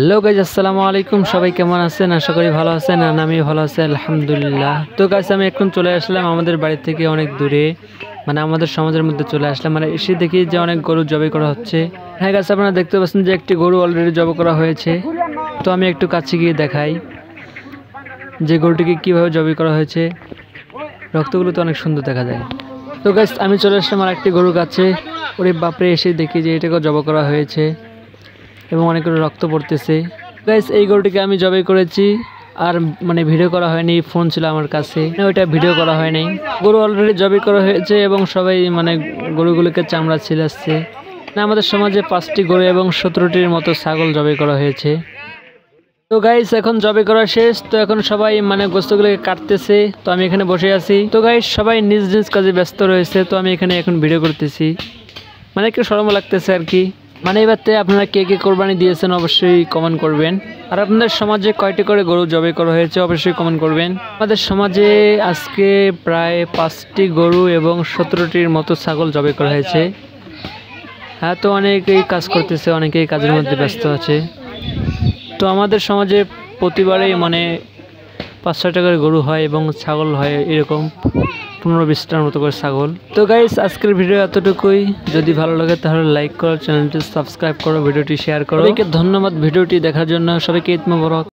Hello guys, আসসালামু আলাইকুম। সবাই কেমন আছেন? আশা করি ভালো আছেন। আর আমি ভালো আছি আলহামদুলিল্লাহ। তো গাইজ, আমি এখন চলে আসলাম আমাদের বাড়ি থেকে অনেক দূরে, মানে আমাদের সমাজের মধ্যে চলে আসলাম। মানে এসে দেখি যে অনেক গরু জবাই করা হচ্ছে। হ্যাঁ গাইজ, আপনারা দেখতে পাচ্ছেন যে একটি গরু অলরেডি জবাই করা হয়েছে। তো আমি একটু কাছে গিয়ে দেখাই যে গরুটিকে কীভাবে জবাই করা হয়েছে। রক্তগুলো তো অনেক সুন্দর দেখা যায়। তো গাইজ, আমি চলে আসলাম আর একটি গরুর কাছে। ওরে বাপরে, এসে দেখি যে এটাকেও জবাই করা হয়েছে এবং অনেকগুলো রক্ত পড়তেছে। গাইস, এই গরুটিকে আমি জবাই করেছি, আর মানে ভিডিও করা হয়নি, ফোন ছিল আমার কাছে, ওইটা ভিডিও করা হয়নি। গরু অলরেডি জবাই করা হয়েছে এবং সবাই মানে গরুগুলোকে চামড়া ছিলাচ্ছে। আমাদের সমাজে 5টি গরু এবং 17টির মতো ছাগল জবাই করা হয়েছে। তো গাইস, এখন জবাই করা শেষ। তো এখন সবাই মানে গোস্তগুলোকে কাটতেছে। তো আমি এখানে বসে আছি। তো গাইস, সবাই নিজ নিজ কাজে ব্যস্ত রয়েছে। তো আমি এখানে এখন ভিডিও করতেছি, মানে একটু শরম লাগতেছে আর কি। মানে এবারতে আপনারা কে কে কোরবানি দিয়েছেন অবশ্যই কমেন্ট করবেন। আর আপনাদের সমাজে কয়টি করে গরু জবাই করা হয়েছে অবশ্যই কমেন্ট করবেন। আমাদের সমাজে আজকে প্রায় 5টি গরু এবং 17টির মতো ছাগল জবাই করা হয়েছে। হ্যাঁ, তো অনেকেই কাজ করতেছে, অনেকেই কাজের মধ্যে ব্যস্ত আছে। তো আমাদের সমাজে প্রতিবারেই মানে 5-6টা করে গরু হয় এবং ছাগল হয় এরকম 15-20টার মতো করে ছাগল। তো গাইস, আজকের ভিডিও এতটুকুই। যদি ভালো লাগে তাহলে লাইক করো, চ্যানেলটি সাবস্ক্রাইব করো, ভিডিওটি শেয়ার করো। সবাইকে ধন্যবাদ ভিডিওটি দেখার জন্য। সবাইকে ঈদ মোবারক।